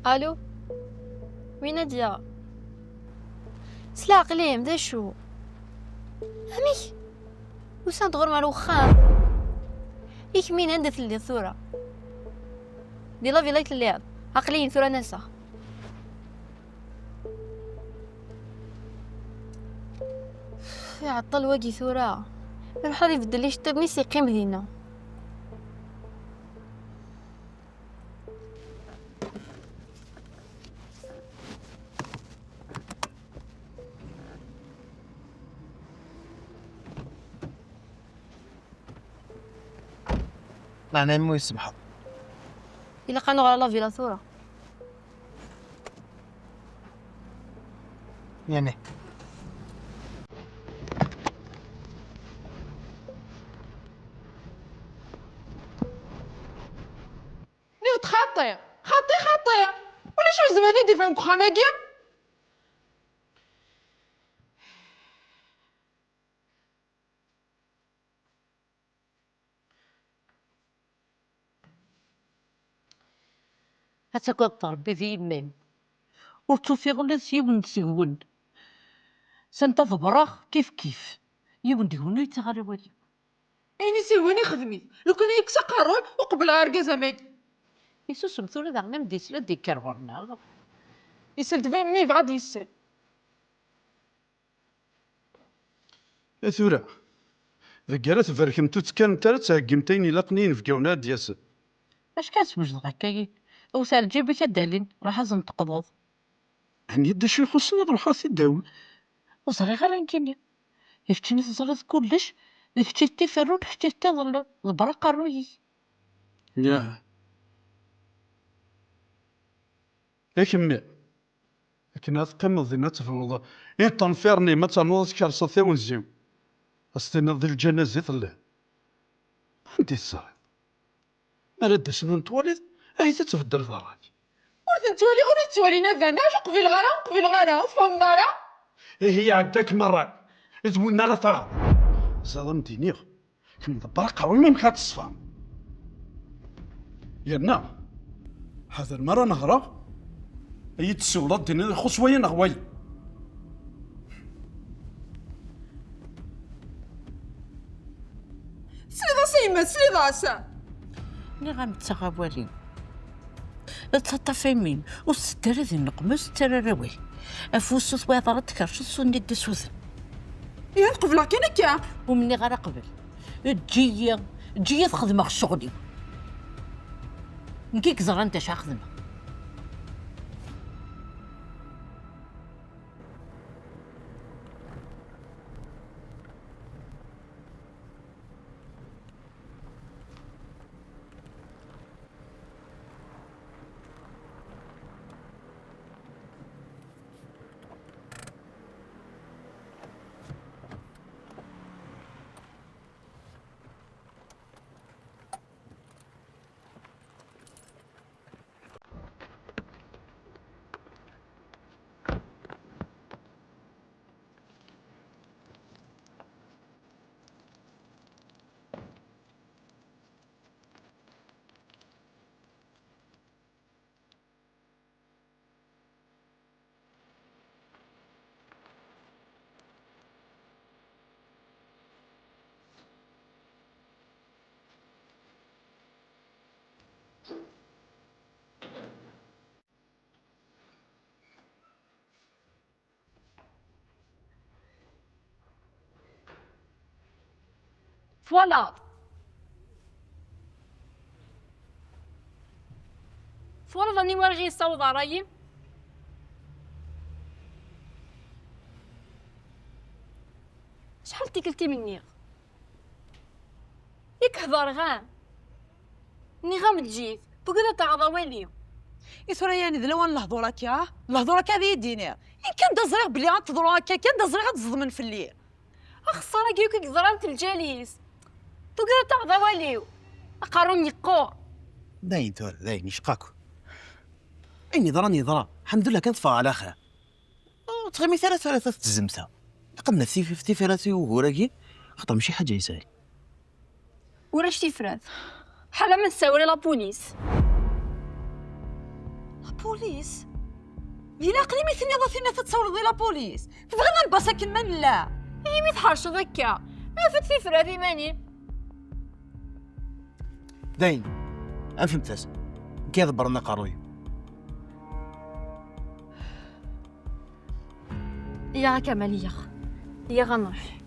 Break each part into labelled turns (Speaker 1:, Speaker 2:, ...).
Speaker 1: الو، وين نادية؟ سلا قليم دا شو امي وسان تغور مع الوخام يك مين عندك اللي ثورة دي لا فيلايت الليل عقلين ثورة ناسا يا عطل واقي ثورة روح هذي يبدل ليش تبني سيقيم دينا.
Speaker 2: لا انا مو يسمحوا
Speaker 1: إلا قانو على لا فيلا ثورة
Speaker 2: يعني
Speaker 3: نيوت خطير ولا شو زماني دي فهم خماجي.
Speaker 4: هتكتر بذي من وتوفيغ يبن سيون سنت فبراخ كيف يبن ديون يتغري ولي
Speaker 3: اني سيواني خدمي لو كان يكسا قارون وقبل عرقا زمان
Speaker 4: يسو سمثولة ذا غنم ديسلا دي كرغرنا
Speaker 3: يسلت فين مي غادي يسل.
Speaker 5: يا ثورة ذكرت فركمتو كان ترى تهكمتين إلا قنين في كونا دياس.
Speaker 4: اش كتبج هكاكي وسال جيبك الدالين راح لازم تقبض
Speaker 5: يعني يد شي خصنا نروح الداول.
Speaker 4: وصري غير نكيني يفتني تزرد كلش يفتي تفرون حتى تظل البرقة روي
Speaker 5: يا كمي لكن هاد قيمة ذي نتفوض إن تنفيرني ما تنوض كارصة ونزيو أستنى ذي الجنازة ثله عندي الصراحة ما ردش نتولد أي تتفدر ضراج
Speaker 3: ورد نتولي غير تولينا ذانا قبل غارة فهم نارا.
Speaker 5: هي عندك مرة تقولنا لا ترى ظلمتيني كم برقة وين ما كتصفى يانا هذا المرة نهرة أي تسولة ديني خص وين نغوي
Speaker 3: سليضة سا
Speaker 4: ني غنتغابوالي تطفي مين وستر ذي النقمس تراروي افوسو ثواثرة كرشو سوني دسوث
Speaker 3: يا قبل كينك
Speaker 4: ومني غير قبل تجي تخدم شغلي نكيك زرا انت شاخدمه
Speaker 1: فوالا راني ورغي يصوض رايي شحال تيكلتي مني ياك هضر غام ني غام تجيت بقدر تعضى والي
Speaker 6: يثورا يعني ذلوان لهضورك يا لهضورك هذه يديني إن كان دزريغ بلي غتضرو هكا كان دزريغ غتزضمن في الليل
Speaker 1: اخسارة كيوك زرانت الجاليس بقدر تعضى والي قارون يقور
Speaker 2: داين ثورة داين يشقاكو اني ضرا الحمد لله كنت فا على خير تغمي ثلاثة تزمتها قمنا في فراسي وهوراكي خاطر ماشي حاجة يسهل
Speaker 1: وراش تفرات حالا ما نساوري لابوليس
Speaker 6: لابوليس إلا قلي ميثني ضاثينا تتصور لا بوليس تبغينا نباسا كما لا
Speaker 1: مي تحرش ذكا ما فت في فرادي ماني
Speaker 2: داين أفهمتاس كي ضبرنا قاروي
Speaker 1: يا كمال يا غنروح.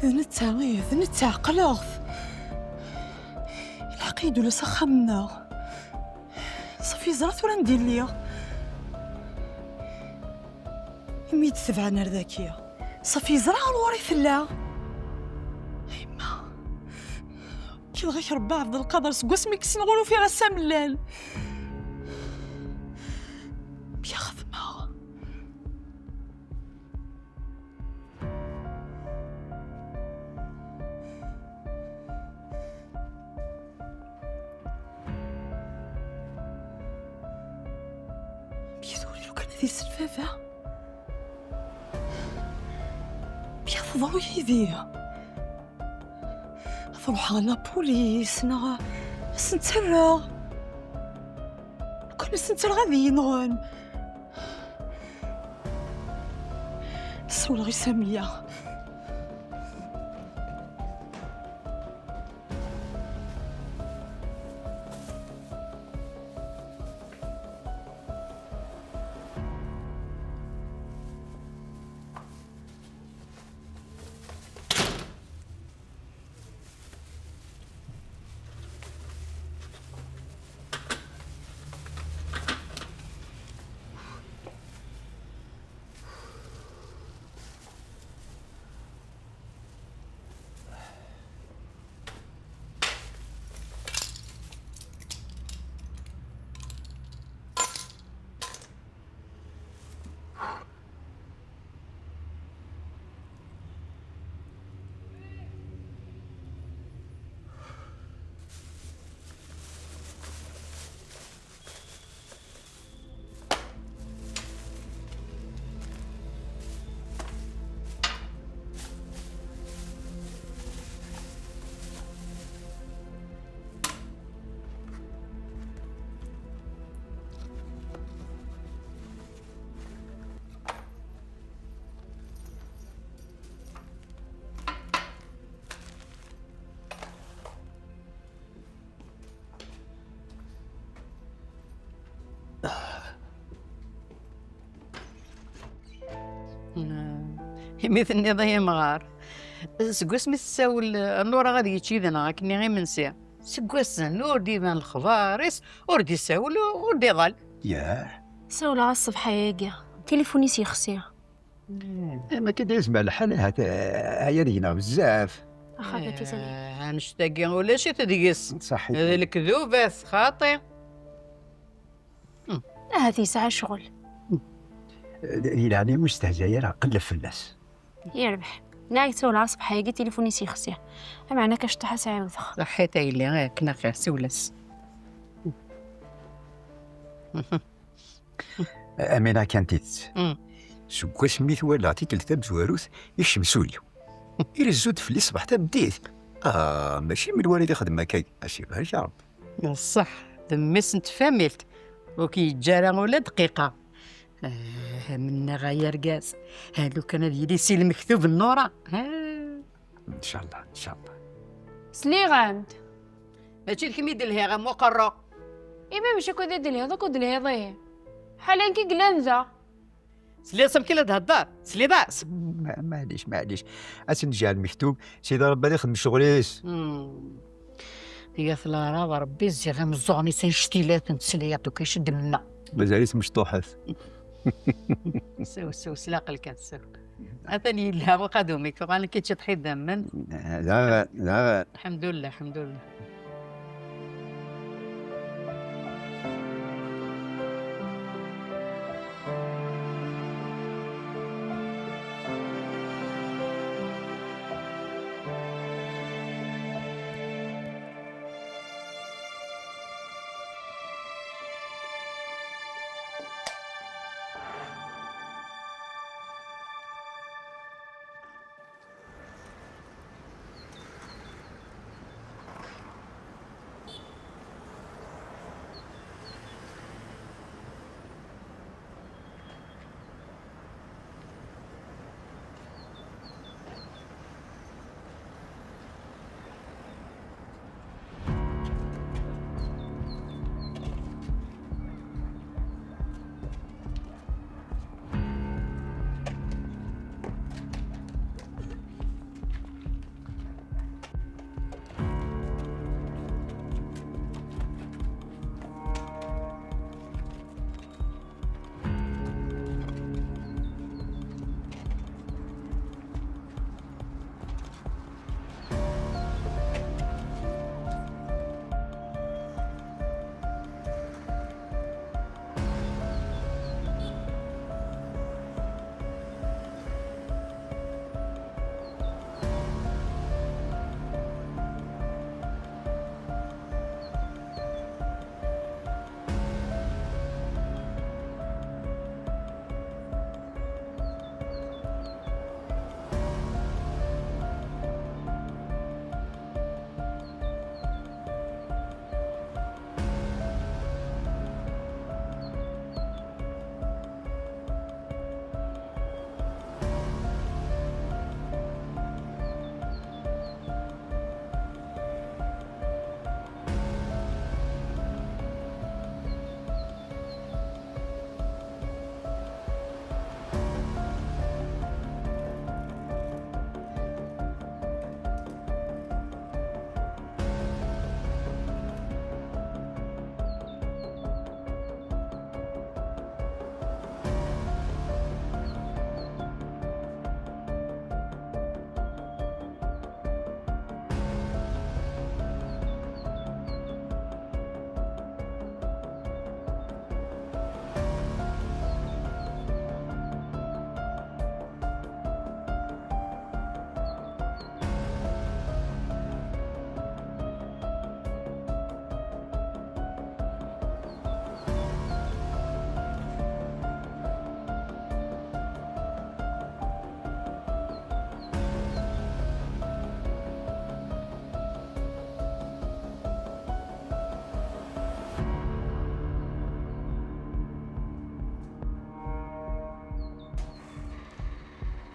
Speaker 6: إذ نتا قلاغ العقيد ولا سخمنا صافي زرات ولا ندير ليا ميت تبعنا ذاكية صافي زرع الوريث لا ما كي الغيك ربي عبد القدر سقوس ميكس نقولوا فيها ساملال بياخذ ما بيدوري لو كان هذه السلفافة بياخذوا يديه نروح على بوليس سنتسرع كنا سنتسرع غادي ينغن سولا غير سامية
Speaker 4: مثل ضي مغار سقوس متساول النور غادي يتشيدنا كني غير منسي سقوس نور ديما الخبارس وردي ساول وردي ضل
Speaker 7: ياه
Speaker 1: سولا على الصبح ياقي تليفوني سيخسي
Speaker 7: ما كداز مع الحال هيا لينا بزاف
Speaker 1: أخافاتي سليم
Speaker 4: نشتاقي ولا شي تدقس
Speaker 7: صحيح
Speaker 4: هذا الكذوبات خاطي
Speaker 1: هذه ساعة شغل
Speaker 7: يعني مستهزئة راه قلب في الناس
Speaker 1: يربح نايت سولا على الصبح ياقي تليفوني سيخسي معنا كشطحة ساعة وذخ
Speaker 4: صحيتي اللي غير كنا خير سولس
Speaker 7: أمينة كانت سكوا سميت ولا تيكلتا بزواروث يشمسوليو إلا الزود في اللي صبح بديت ماشي من الوالد يخدم هكاك أسير يا رب
Speaker 4: صح دميس نتفاملت وكي جارة ولا دقيقة من غير قاس هادو كان ديالي سي المكتوب النورة
Speaker 7: إن شاء الله إن شاء الله
Speaker 1: سليغاند
Speaker 4: ماشي الكميد الهيغا مقرر
Speaker 1: إيما ماشي كود يدي الهيضة كود الهيضة حاليا كي قلانزا
Speaker 4: سلي صمكي لا تهدر سلي داس.
Speaker 7: معليش اسنجي على المكتوب سيدي ربي يخدم شغليس.
Speaker 4: هي ثلا ربي الزي غير مزوغني سنشتيلات نتسلي يعطوك كيشد لنا.
Speaker 7: مازاليس مشطوحات.
Speaker 4: سو سلاق الكاس. أثني لا وقدومك فقال كي تشطحي دما.
Speaker 7: لا
Speaker 4: الحمد لله الحمد لله.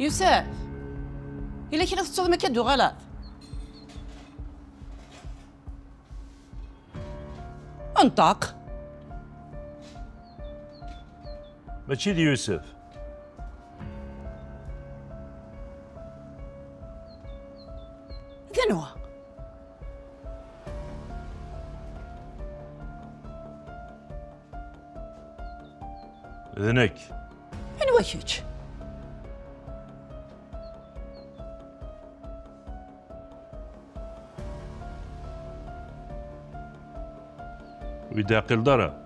Speaker 6: يوسف إلا كنا تتصدم ما كدو غلط. انطق.
Speaker 8: ماشي دي يوسف.
Speaker 6: ذنوة
Speaker 8: ذنك
Speaker 6: من وجهك؟
Speaker 8: وإذا قل ضرب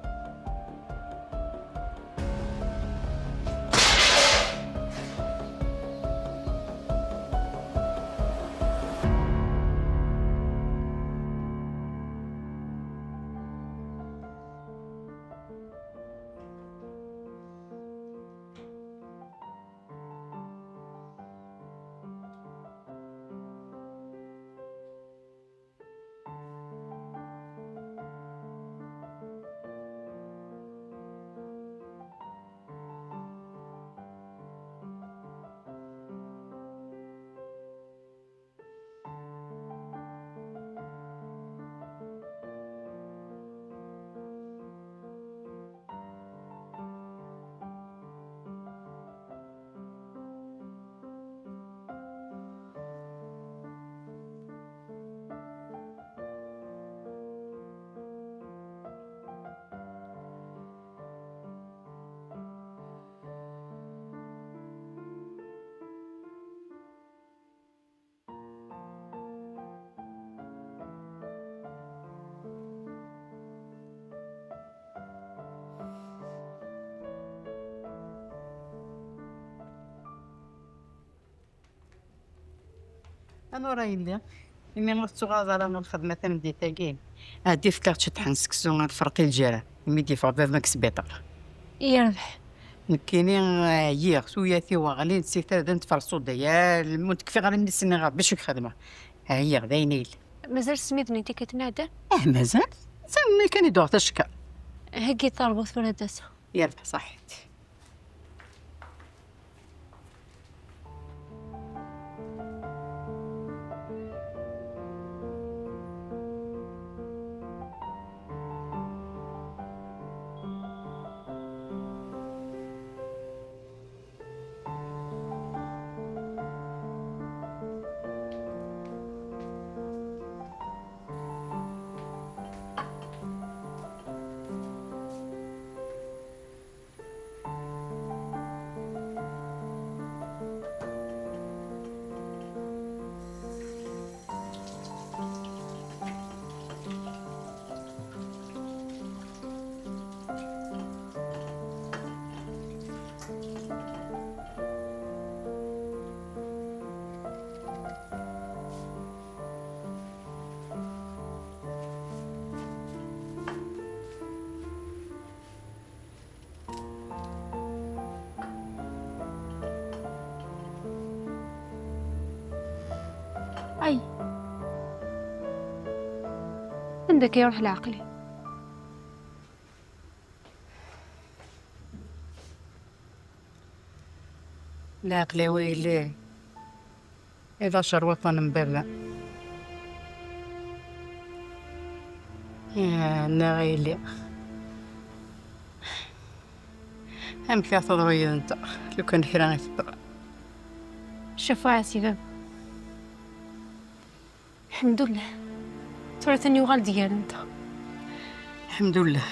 Speaker 4: انا راه يلي اني مرتو غازاله من الخدمه تمدي تاكين هادي فكرت تحن سكسو غنفرقي الجيران ميدي فاضل ماك سبيطار
Speaker 1: يربح.
Speaker 4: كاينين عيير سوياتي وغالي نسيت هذا نتفرسو ديال المتكفي غير من السنه غير باش الخدمه عيير داينيل
Speaker 1: مازال سميتني انت كتنادى.
Speaker 4: مازال زعما كان يدور تشكى
Speaker 1: هكي طالبو فراداسة.
Speaker 4: يربح صحيت.
Speaker 1: اي عندك يروح لعقلي.
Speaker 4: لا عقلي ويلي اذا شر وطن مبلع يا نغيلي هم كي تضوي انت لو كان حيرانك تضرب
Speaker 1: شفاعة سيباب. الحمد لله تورثني وغال ديال انت.
Speaker 4: الحمد لله.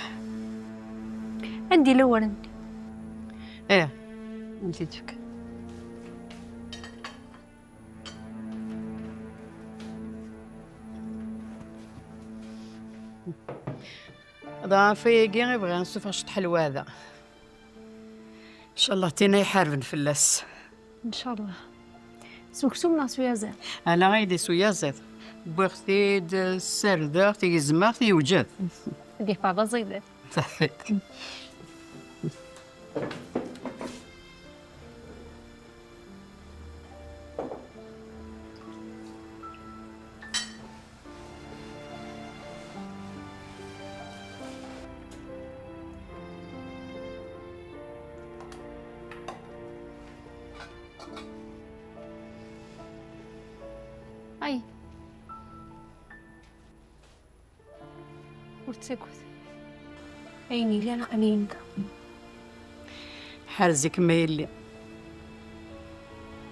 Speaker 1: عندي الاول عندي.
Speaker 4: ايه نسيتك. هذا فيقي يبغي نشوف اش تحلو هذا ان شاء الله تينا يحارب نفلس
Speaker 1: ان شاء الله. سوكسو ناس ويا زين.
Speaker 4: انا غيدي سويا زيت بوختي السردة تيزمر تيوجد
Speaker 1: دي فاضا زيدة.
Speaker 4: صحيت.
Speaker 1: اي ورتسكوت عيني لي انا قليلك
Speaker 4: حارزك ما يلي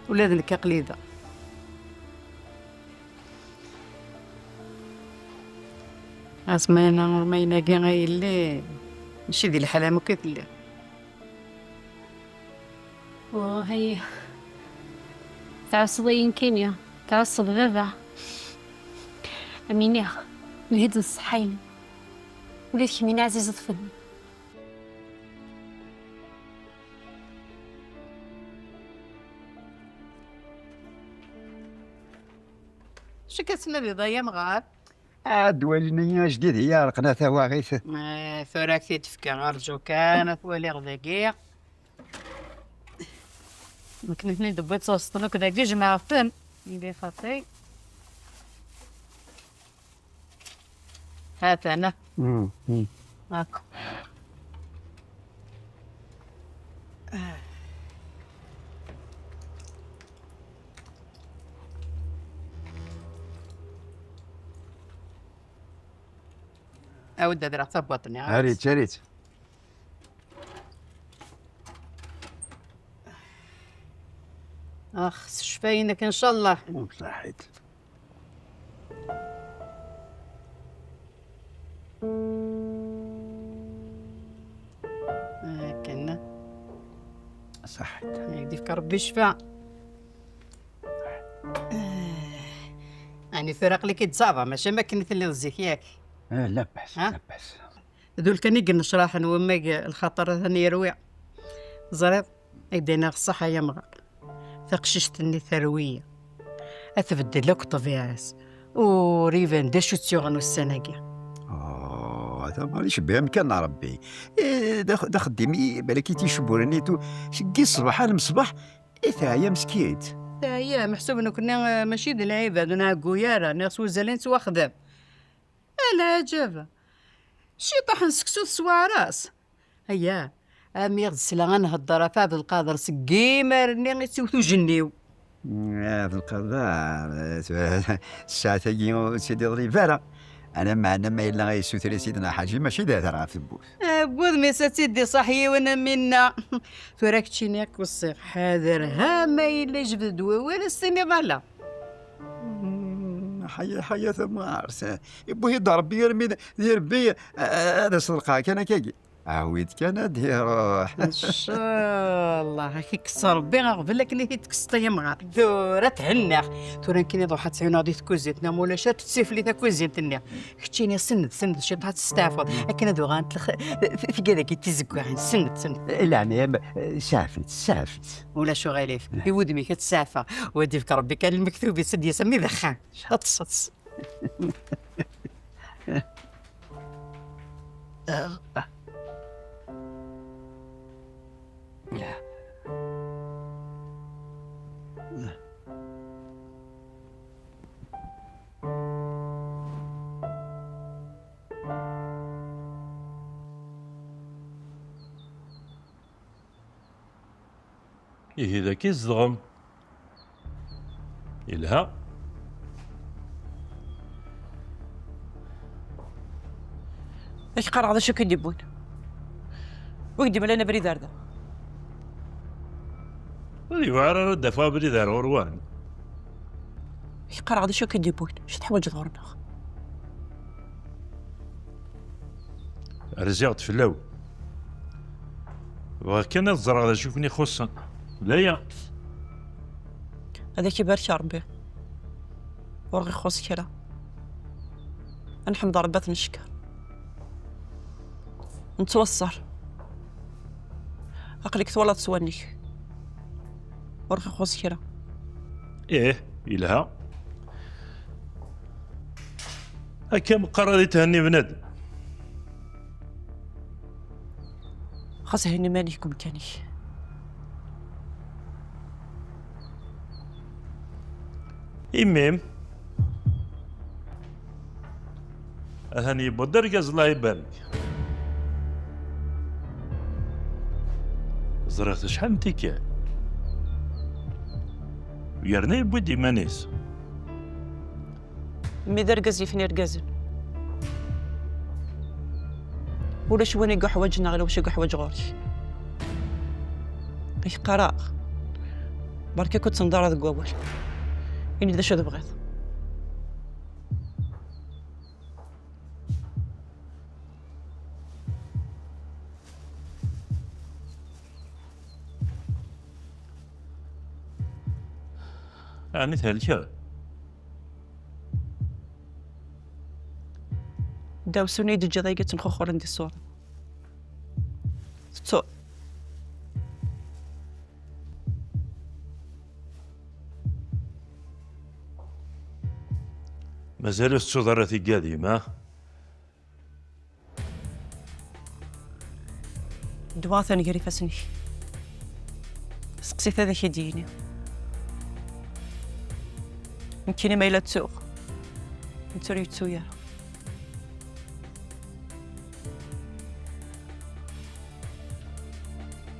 Speaker 4: ولادنك قليده اسمعنا مرمينا كي غيلي ماشي ديال الحلام وكتلي
Speaker 1: وهي تعصبين كينيا تعصب بابا أمينة الهيد الصحين وليت كمين عزيزة طفل.
Speaker 4: شو كتسنى ضيا مغار
Speaker 7: عاد والنية جديد هي قناة تواغيث
Speaker 4: ثوراك تفكى غرجو كانت ولي غداكيا ما كنتني دبيت صوصتنا كذا كي جماعة فن يدي خاطي هات انا هاكا اود ادرا ثبطني
Speaker 7: هريت
Speaker 4: اخ شفاينك ان شاء الله
Speaker 7: صحيت
Speaker 4: كنا
Speaker 7: صحيت
Speaker 4: يديك ربي شفاء يعني فرق لك تصابع ماشي ما كنت اللي رزيك ياك
Speaker 7: لا بأس
Speaker 4: ها؟
Speaker 7: لا بأس
Speaker 4: ذول كان يقن شراحا وما الخطر ثاني يروي زريب يدينا الصحة يا مغار ثقششتني ثروية أتبدل لك طبيعة وريفان دا شو تيغنو السناقي.
Speaker 7: هذا ماليش بامكان ربي. دا خدمي بالك تيشبرني شقي الصباح على المصباح. ثايا مسكيت.
Speaker 4: هي محسوب انه كنا ماشي د العباد انا قوياره ناس وزالين سوا خدام. العجبه شي طاح نسكسو سواراس. هيا امير السلا نهضر فاب القادر سقيمر ني تسوتو جنيو.
Speaker 7: هذا القضاء الساعة تاقي سيدي ضريفارة. أنا معنا ما إلا غيسوتري سيدنا حاجي ماشي داير راه في البوث.
Speaker 4: بود ميسا تيدي صحيي وانا منا. فراك تشينيك والصيغ حاضر ها ما إلا جبد ولا السني ظلا.
Speaker 7: حيا ثم عرس يبو يضرب بي يرمي يربي. هذا صدقاك أنا كاكي عاود كان دير روح.
Speaker 4: ان شاء الله كيكسر ربي غنقبل لك اللي تكسطي مغار دورة تهناخ تورا كاين ضحى تسعين غادي تكوزيتنا مولا شات تسيفلي تا كوزيتني كتشيني سند شي طاح تستعفض لكن هادو غنتلخ في كذا كي تزكوا سند
Speaker 7: لا ما سافت
Speaker 4: ولا شو غاليف يودمي كتسعفى ودي فيك ربي كان المكتوب يسد يسمي ذخان شطص.
Speaker 8: إيه إذا كي الزغم يلها
Speaker 6: ايش قرع هذا شو كيديبون ويدي ملينا بريد هذا
Speaker 8: هذي وعرة رد فابري دار غروان.
Speaker 6: ايش قرع هذا شو كيديبون شو تحوج ظهرنا
Speaker 8: رجعت في اللو وكان الزرع هذا شوفني خصا لا يا
Speaker 6: هذا كبر شربي ورغي خوص كلا نحن ضربات نشكر نتوصر عقلك تولى تسواني ورغي خوص كلا
Speaker 8: إيه يلها أكم قررت تهني بنادم
Speaker 6: خاص هني ماليكم كاني
Speaker 8: إمام أهني بدرجة الله يبارك زرعت شحال من تيكال ويرني بودي مانيس
Speaker 6: مي درقزي فيني رقزن ولا شو وين حواجنا غير وش حواج غوري اي قراء بركي كنت نضار هذا قوال إني ذا شو بغيت
Speaker 8: يعني تهلكا
Speaker 6: داو سنيد الجضايقة نخوخور عندي الصورة تو
Speaker 8: مازال الصدرة قادمة
Speaker 6: دواثة نقري فسني سقسيت هذا شي ديني يمكن ما إلا تسوق نتريد تسويا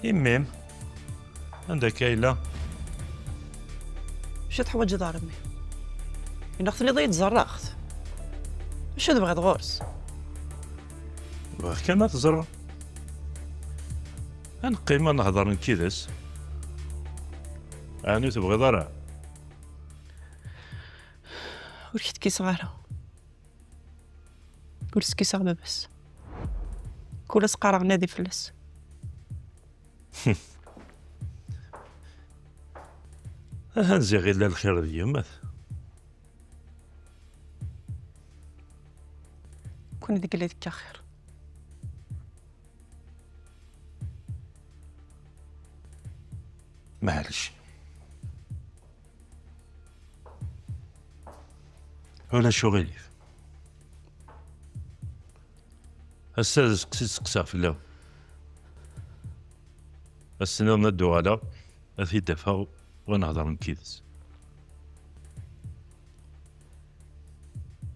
Speaker 8: إمام عندك كايلة
Speaker 6: شو تحوج دار أمي ناخذني ضيت زرخت شو تبغي غورس
Speaker 8: كما تزرع نقيم نهضر نكيدس يعني تبغي ضرع
Speaker 6: وريت كي صغيرة ورس كي صغيرة بس كل سقارة نادي فلس
Speaker 8: هنزي غير للخير ديما
Speaker 6: كون ديك اللي ديك خير
Speaker 8: معلش ولا شغلي أستاذ سقسي سقسا في اللون السنة ندو على أثي دفاع ونهضر نكيدس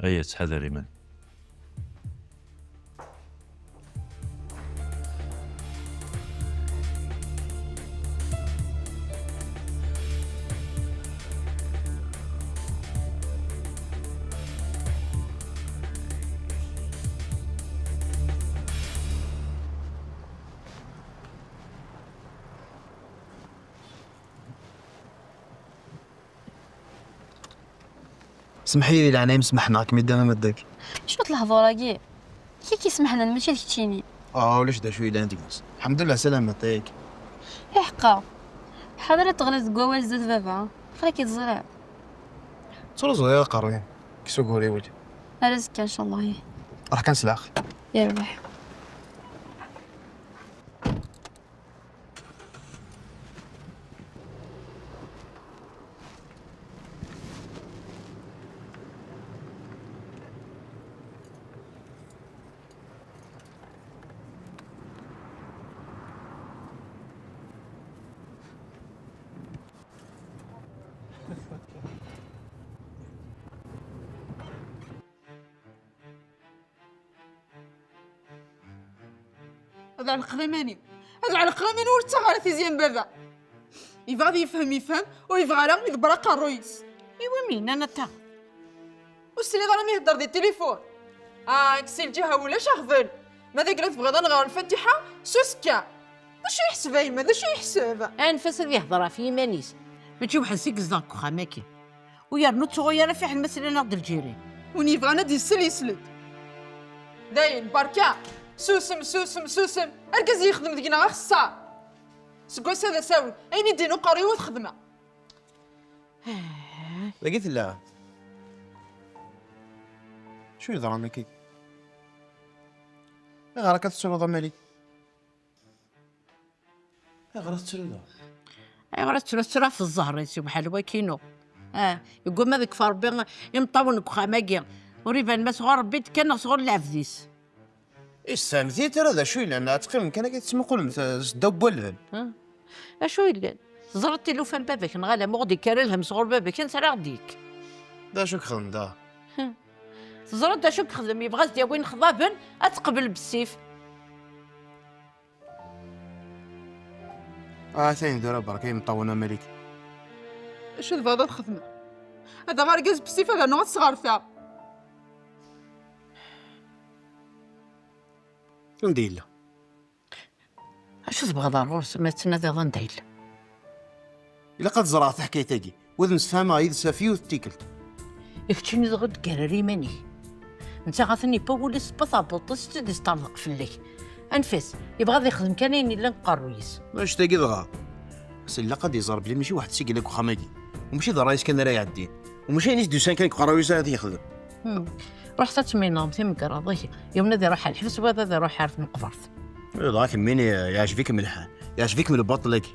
Speaker 8: أيا تحذري من
Speaker 2: سمحي لي العنايم سمحنا راك ميدانا مداك.
Speaker 1: شو تلهضوا كي كيسمح لنا ماشي داكشي
Speaker 2: ولاش دا شويه عندك بس الحمد لله سلامتك.
Speaker 1: يا حقا حاضر تغلط كواز زاد بابا خليك تزرع
Speaker 2: صورة صغيرة قروين كيسو قولي ولي
Speaker 1: رزقك ان شاء الله
Speaker 2: راح كنسلاخ.
Speaker 1: يربح.
Speaker 6: هذا على القريماني، هذا على القريماني ورتاح على تيزيام بابا. يبغى يفهم ويبغى لا يدبر قرويس.
Speaker 4: ايوا مين انا تا
Speaker 6: والسيدي راه يهضر دي التليفون. كسي الجهه ولا شغفل. ماذا قلت تبغي نغير الفاتحه سوسكا. واش يحسب ايما ذا شو يحسب؟
Speaker 4: انفاس اللي يهضر في مانيس ما تشوف حسيك زاك خاماكي ويا نوت صغيره في حل مثلا ناض الجيران
Speaker 6: ونيبغى نادي يسلد. داين بركا سوسم اركز يخدم ديكنا غا خصا. سكواس هذا ساوي اين يدينو قريوه خدمه.
Speaker 2: لقيت لا شو يضر عنك غير كتسولو مالي غير تسولو
Speaker 4: غير تسرى في الزهر يسي بحال وكينو يقول ما ذاك فربي يمطونك خاماكي وريبان ما صغار ربيت كان صغار العفديس
Speaker 2: ايش سامثي ترى هذا شوي لان تقريبا كان كيتسمى قول داب والفن
Speaker 4: اشو يلان زرتي له فان باباك نغالا مغدي كارلهم صغر باباك كان سرا غديك
Speaker 2: دا شو خدم دا
Speaker 4: زرت دا شو كخدم يبغى دياوين خضابن اتقبل بالسيف
Speaker 2: ثاني دابا برك مطونه مالك
Speaker 6: اش هذا الخدمه هذا غير كاز بالسيف هذا نوع صغار فيها.
Speaker 2: ندير له
Speaker 4: اش تبغى ضروري ما تنادي ندير
Speaker 2: الا قد زرعت حكايتك وذ نسفهمها يد سافي وتيكلت
Speaker 4: يكتشني زغد كراري ماني انت غاثني بوليس بطابوطس تدي تطلق في الليل انفاس يبغى يخدم كانين الا نقرويس
Speaker 2: واش تاقي ضغا بس الا قد يزرب لي ماشي واحد سيكي لك خماكي وماشي ضرايس كان راه يعدي وماشي نيس دوسان كان قراويس هذا يخدم
Speaker 4: رحت تمينهم ثم قراضيه يوم نادي روح على الحبس وهذا ذا روح عارف نقبرت
Speaker 2: ضاك مين يعجبك من الحال يعجبك من البطل لك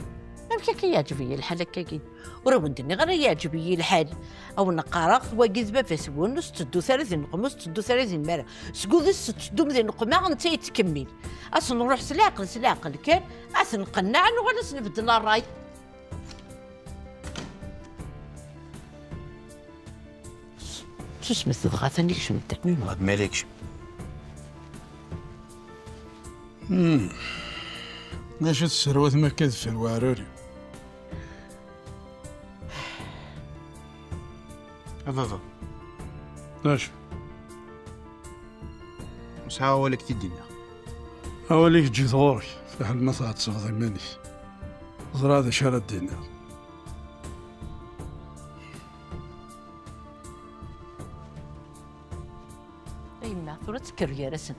Speaker 4: يمكن يعجبني الحال هكاكي وراه ندني غير يعجبني الحال او نقرا واجز بفاسبون ستدو 30 نقمص تدو 30 مره سكوذ ستدو مدين نقمه انت يتكمل اصلا نروح سلاقل كان نقنع ولا نبدل الراي شو سميت ضغطني شنو تكمل
Speaker 2: ما مالكش
Speaker 5: ماشي السروات ما كتف الواروري
Speaker 2: افا
Speaker 5: اش
Speaker 2: مسحاوه لك الدنيا
Speaker 5: اوليك تجي ثورك في حال ما صعد صغدي ماني زرا هذا شارع الدينار
Speaker 4: اي ما ثورة تكر يا رسن